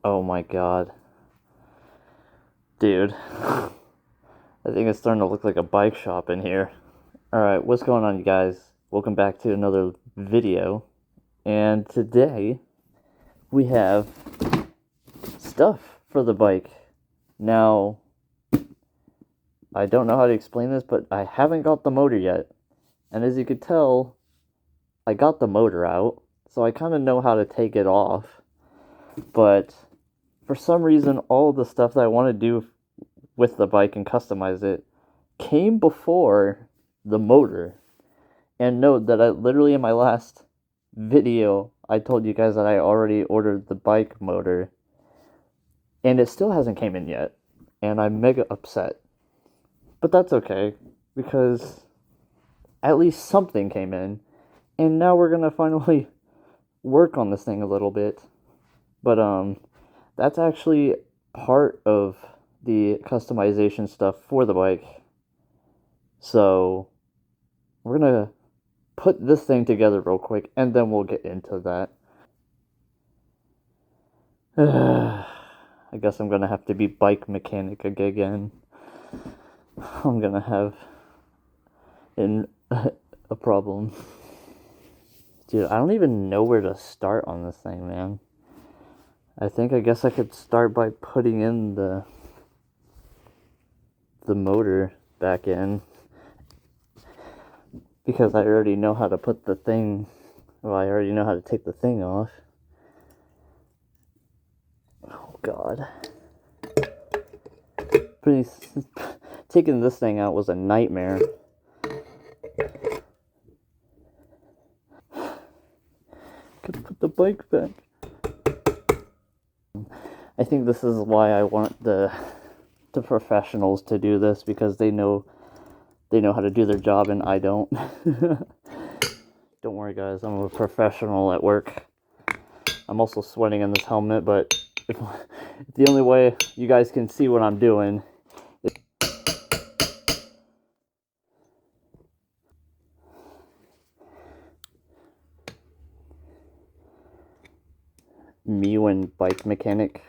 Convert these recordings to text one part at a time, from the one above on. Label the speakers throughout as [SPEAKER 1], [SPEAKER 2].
[SPEAKER 1] Oh my god. Dude. I think it's starting to look like a bike shop in here. Alright, what's going on, you guys? Welcome back to another video. And today, we have stuff for the bike. Now, I don't know how to explain this, but I haven't got the motor yet. And as you could tell, I got the motor out, so I kind of know how to take it off. But for some reason, all the stuff that I want to do with the bike and customize it came before the motor. And note that I literally in my last video I told you guys that I already ordered the bike motor and it still hasn't came in yet, and I'm mega upset. But that's okay, because at least something came in, and now we're gonna finally work on this thing a little bit. But that's actually part of the customization stuff for the bike. So we're gonna put this thing together real quick, and then we'll get into that. I guess I'm gonna have to be bike mechanic again. I'm gonna have a problem. Dude, I don't even know where to start on this thing, man. I guess I could start by putting in the motor back in, because I already know how to put the thing, well, I already know how to take the thing off. Oh god. Taking this thing out was a nightmare. Could put the bike back. I think this is why I want the professionals to do this, because they know how to do their job and I don't. Don't worry, guys, I'm a professional at work. I'm also sweating in this helmet, but if the only way you guys can see what I'm doing is me when bike mechanic,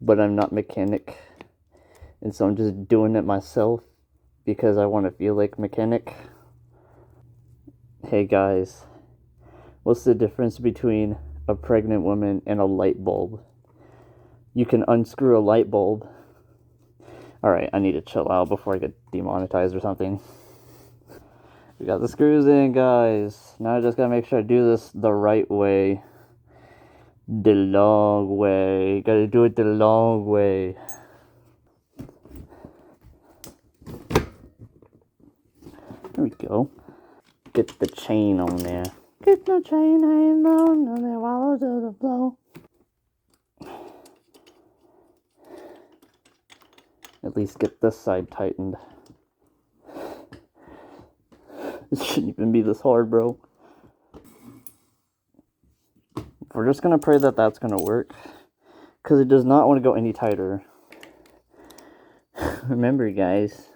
[SPEAKER 1] but I'm not mechanic, and so I'm just doing it myself because I want to feel like mechanic. Hey guys, what's the difference between a pregnant woman and a light bulb? You can unscrew a light bulb. Alright, I need to chill out before I get demonetized or something. We got the screws in, guys. Now I just gotta make sure I do this the right way. The long way. Gotta do it the long way. There we go. Get the chain on there. Get the chain hanging on, and then follow to the flow. At least get this side tightened. This shouldn't even be this hard, bro. We're just gonna pray that that's gonna work, because it does not want to go any tighter. Remember, guys,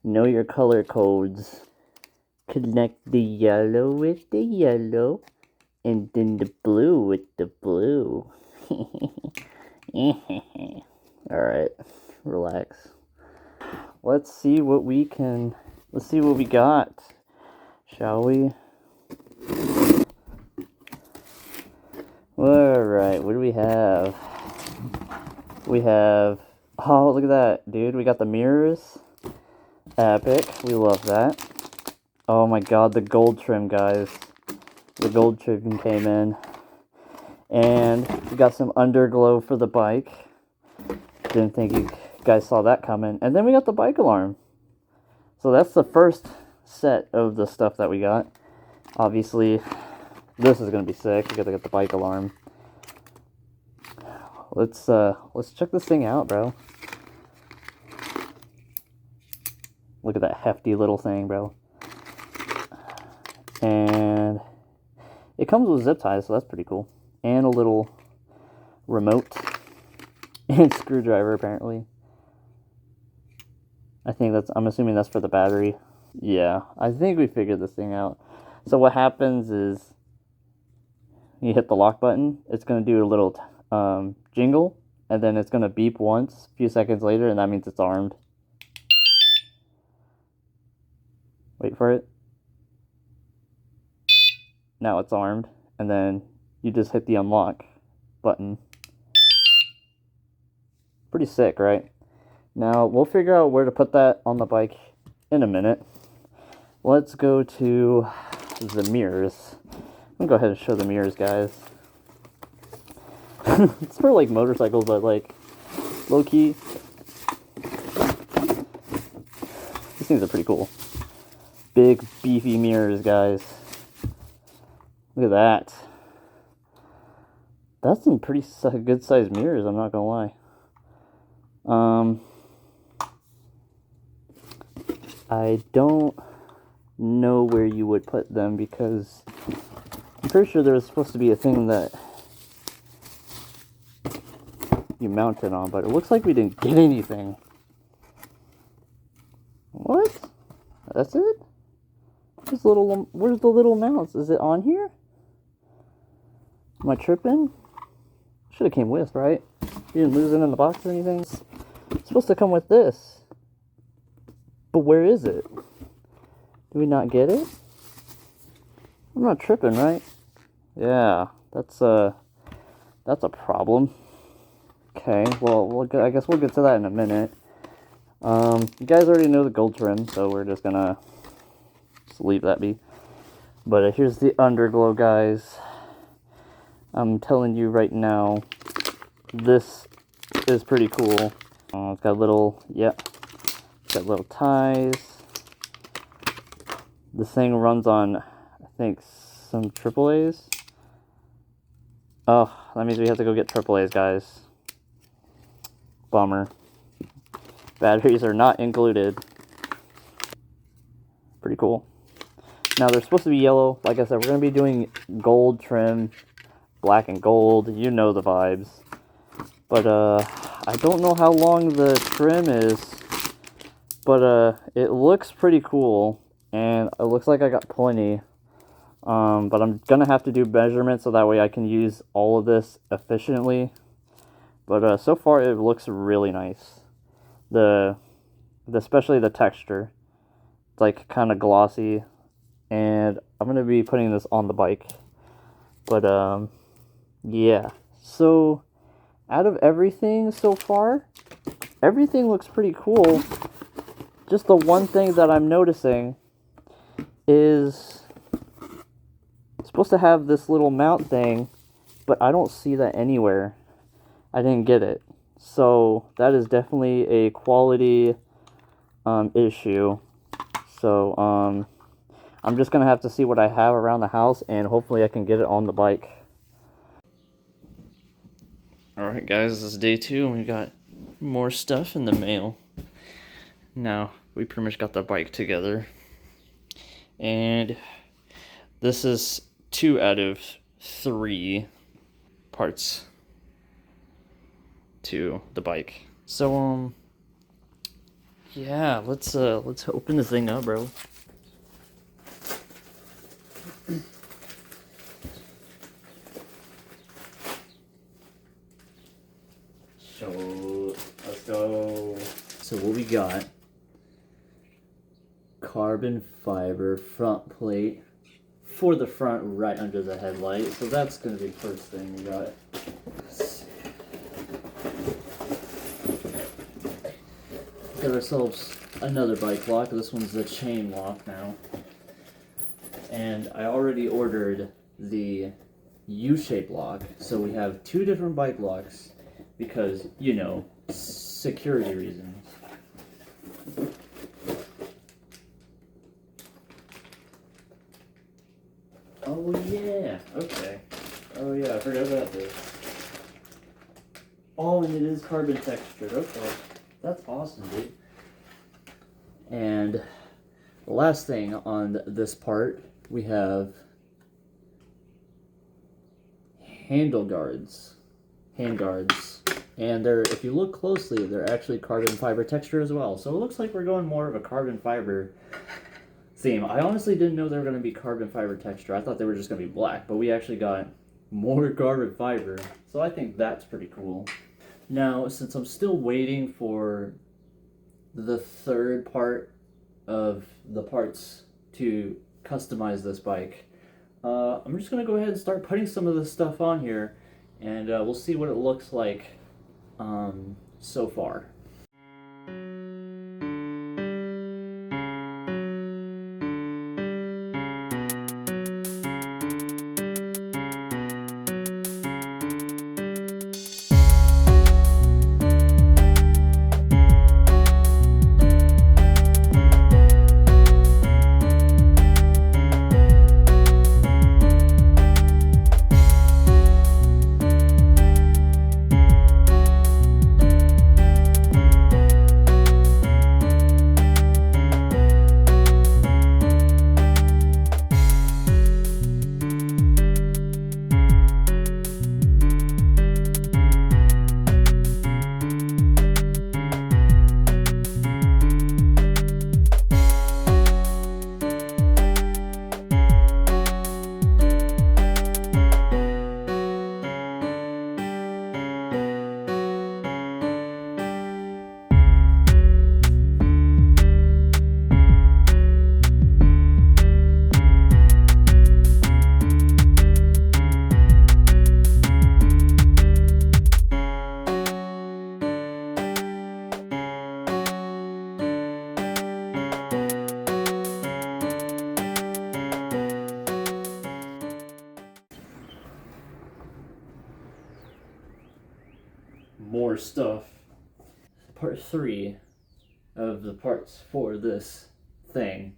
[SPEAKER 1] know your color codes. Connect the yellow with the yellow, and then the blue with the blue. Alright, relax. Let's see what we got, shall we? Alright, what do we have? Oh, look at that, dude. We got the mirrors. Epic. We love that. Oh my god, the gold trim, guys. The gold trim came in. And we got some underglow for the bike. Didn't think you guys saw that coming. And then we got the bike alarm. So that's the first set of the stuff that we got. Obviously, this is gonna be sick. We gotta get the bike alarm. Let's check this thing out, bro. Look at that hefty little thing, bro. And it comes with zip ties, so that's pretty cool. And a little remote and screwdriver, apparently. I'm assuming that's for the battery. Yeah, I think we figured this thing out. So what happens is you hit the lock button, it's going to do a little jingle, and then it's going to beep once a few seconds later, and that means it's armed. Wait for it. Now it's armed, and then you just hit the unlock button. Pretty sick, right? Now, we'll figure out where to put that on the bike in a minute. Let's go to the mirrors. I'm gonna go ahead and show the mirrors, guys. It's for like motorcycles, but like low-key. These things are pretty cool. Big, beefy mirrors, guys. Look at that. That's some pretty good sized mirrors, I'm not gonna lie. I don't know where you would put them because I'm pretty sure there was supposed to be a thing that you mount it on, but it looks like we didn't get anything. What? That's it? Where's the little mounts? Is it on here? Am I tripping? Should have came with, right? You didn't lose it in the box or anything? It's supposed to come with this. But where is it? Do we not get it? I'm not tripping, right? Yeah, that's a problem. Okay, well, I guess we'll get to that in a minute. You guys already know the gold trim, so we're just gonna leave that be. But here's the underglow, guys. I'm telling you right now, this is pretty cool. It's got little, it's got little ties. This thing runs on, I think, some AAAs. Oh, that means we have to go get AAAs, guys. Bummer. Batteries are not included. Pretty cool. Now, they're supposed to be yellow. Like I said, we're going to be doing gold trim, black and gold. You know the vibes. But, I don't know how long the trim is. But, it looks pretty cool. And it looks like I got plenty. But I'm going to have to do measurements so that way I can use all of this efficiently. But, so far, it looks really nice. Especially the texture. It's like kind of glossy. And I'm going to be putting this on the bike. But, yeah. So, out of everything so far, everything looks pretty cool. Just the one thing that I'm noticing is it's supposed to have this little mount thing, but I don't see that anywhere. I didn't get it. So, that is definitely a quality issue. So, I'm just going to have to see what I have around the house, and hopefully I can get it on the bike. Alright guys, this is day 2, and we got more stuff in the mail. Now, we pretty much got the bike together. And this is 2 out of 3 parts to the bike. So, yeah, let's open this thing up, bro. So, let's go. So what we got, carbon fiber front plate for the front right under the headlight. So that's going to be the first thing we got. Got ourselves another bike lock. This one's the chain lock now. And I already ordered the U-shape lock. So we have 2 different bike locks because, you know, security reasons. Oh yeah, okay. Oh yeah, I forgot about this. Oh, and it is carbon textured, okay. That's awesome, dude. And the last thing on this part, we have handle guards. Hand guards. And they're, if you look closely, they're actually carbon fiber texture as well. So it looks like we're going more of a carbon fiber theme. I honestly didn't know they were going to be carbon fiber texture. I thought they were just going to be black, but we actually got more carbon fiber. So I think that's pretty cool. Now, since I'm still waiting for the third part of the parts to customize this bike, I'm just gonna go ahead and start putting some of this stuff on here, and we'll see what it looks like so far. More stuff. Part 3 of the parts for this thing.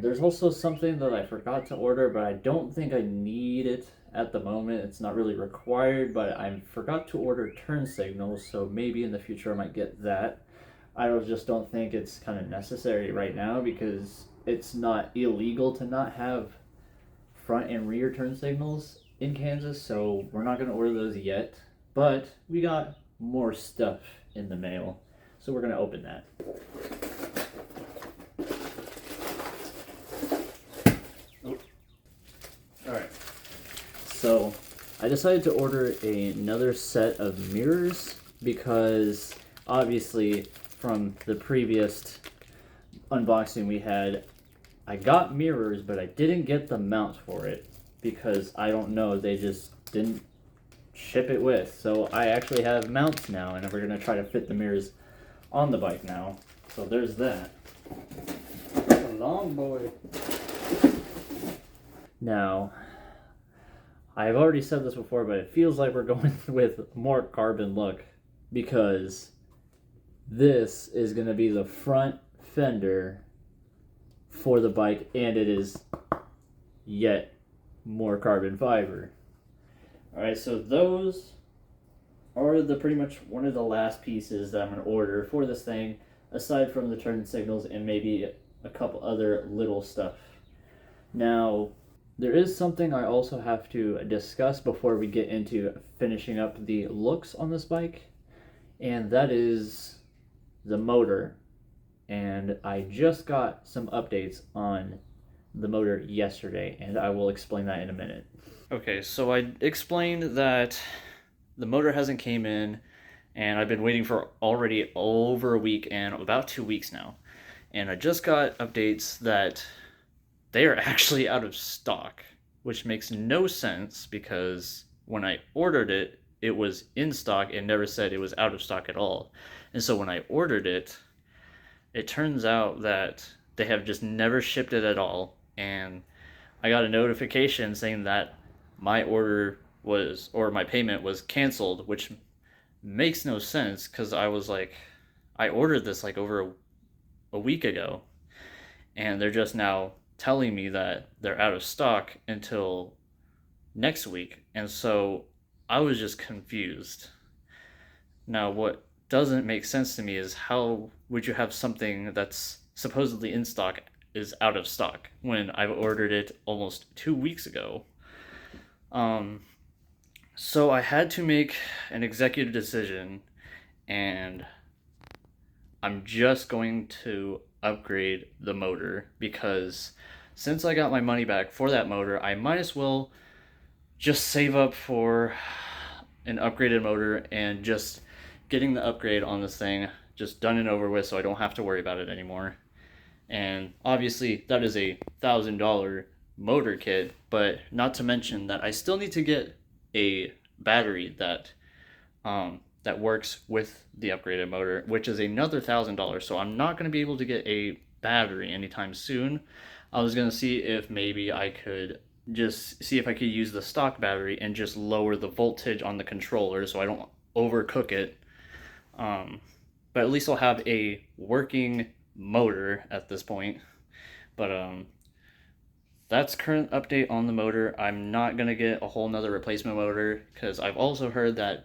[SPEAKER 1] There's also something that I forgot to order, but I don't think I need it at the moment. It's not really required, but I forgot to order turn signals, so maybe in the future I might get that. I just don't think it's kind of necessary right now because it's not illegal to not have front and rear turn signals in Kansas, so we're not going to order those yet. But we got more stuff in the mail, so we're going to open that. Alright, so I decided to order another set of mirrors because obviously from the previous unboxing we had, I got mirrors, but I didn't get the mount for it because I don't know, they just didn't ship it with. So I actually have mounts now, and we're going to try to fit the mirrors on the bike now. So there's that. That's a long boy. Now, I've already said this before, but it feels like we're going with more carbon look because this is going to be the front fender for the bike, and it is yet more carbon fiber. Alright, so those are the pretty much one of the last pieces that I'm going to order for this thing, aside from the turn signals and maybe a couple other little stuff. Now, there is something I also have to discuss before we get into finishing up the looks on this bike, and that is the motor. And I just got some updates on the motor yesterday, and I will explain that in a minute. Okay, so I explained that the motor hasn't came in, and I've been waiting for already over a week and about 2 weeks now. And I just got updates that they are actually out of stock, which makes no sense because when I ordered it, it was in stock and never said it was out of stock at all. And so when I ordered it, it turns out that they have just never shipped it at all, and I got a notification saying that my order was, or my payment was canceled, which makes no sense because I was like, I ordered this like over a week ago, and they're just now telling me that they're out of stock until next week, and so I was just confused. Now, what doesn't make sense to me is how would you have something that's supposedly in stock is out of stock when I've ordered it almost 2 weeks ago. So I had to make an executive decision, and I'm just going to upgrade the motor because since I got my money back for that motor, I might as well just save up for an upgraded motor and just getting the upgrade on this thing just done and over with, so I don't have to worry about it anymore. And obviously that is a $1,000 motor kit, but not to mention that I still need to get a battery that works with the upgraded motor, which is another $1,000. So I'm not going to be able to get a battery anytime soon. I was going to see if maybe I could just see if I could use the stock battery and just lower the voltage on the controller so I don't overcook it. But at least I'll have a working motor at this point. But that's current update on the motor. I'm not gonna get a whole nother replacement motor because I've also heard that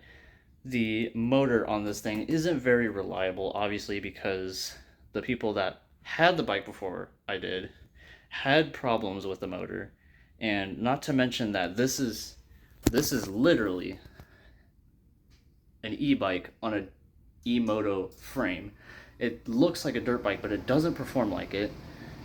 [SPEAKER 1] the motor on this thing isn't very reliable, obviously, because the people that had the bike before I did had problems with the motor. And not to mention that this is literally an e-bike on a e-moto frame. It looks like a dirt bike, but it doesn't perform like it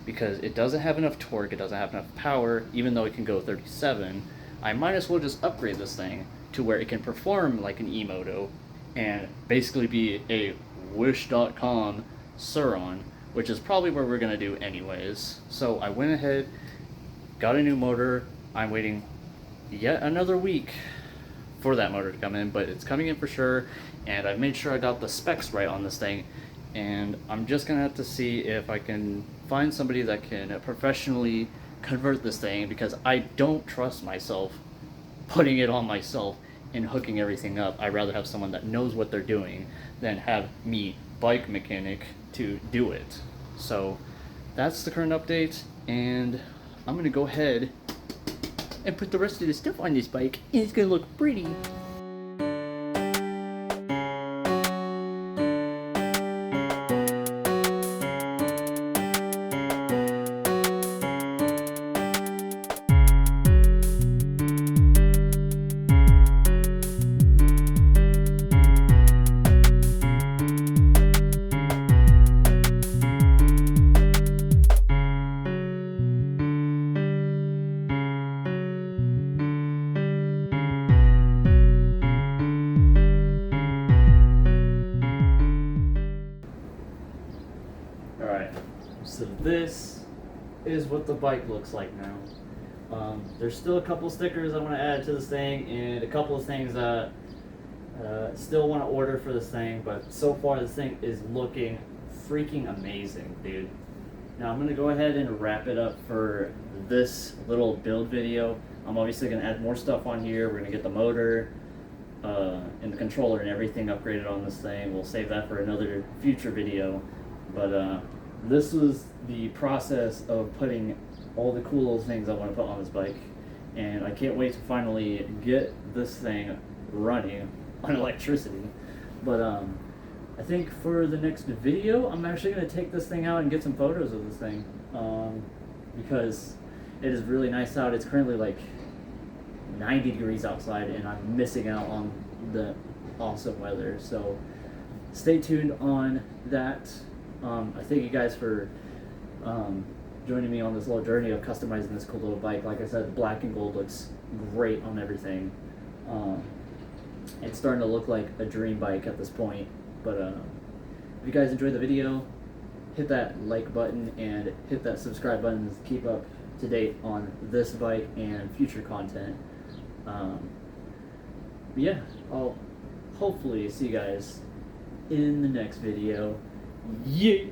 [SPEAKER 1] because it doesn't have enough torque, it doesn't have enough power, even though it can go 37. I might as well just upgrade this thing to where it can perform like an e-moto and basically be a wish.com Suron, which is probably what we're going to do anyways. So I went ahead, got a new motor. I'm waiting yet another week for that motor to come in, but it's coming in for sure, and I've made sure I got the specs right on this thing, and I'm just gonna have to see if I can find somebody that can professionally convert this thing, because I don't trust myself putting it on myself and hooking everything up. I'd rather have someone that knows what they're doing than have me, bike mechanic, to do it. So that's the current update, and I'm gonna go ahead and put the rest of the stuff on this bike, and it's gonna look pretty. Alright, so this is what the bike looks like now. There's still a couple stickers I want to add to this thing, and a couple of things that still want to order for this thing, but so far this thing is looking freaking amazing, dude. Now I'm going to go ahead and wrap it up for this little build video. I'm obviously going to add more stuff on here. We're going to get the motor and the controller and everything upgraded on this thing. We'll save that for another future video. But this was the process of putting all the cool little things I want to put on this bike, and I can't wait to finally get this thing running on electricity. But I think for the next video, I'm actually going to take this thing out and get some photos of this thing, because it is really nice out. It's currently like 90 degrees outside, and I'm missing out on the awesome weather. So stay tuned on that. I thank you guys for joining me on this little journey of customizing this cool little bike. Like I said, black and gold looks great on everything. It's starting to look like a dream bike at this point. But if you guys enjoyed the video, hit that like button and hit that subscribe button to keep up to date on this bike and future content. Yeah, I'll hopefully see you guys in the next video. Yeah.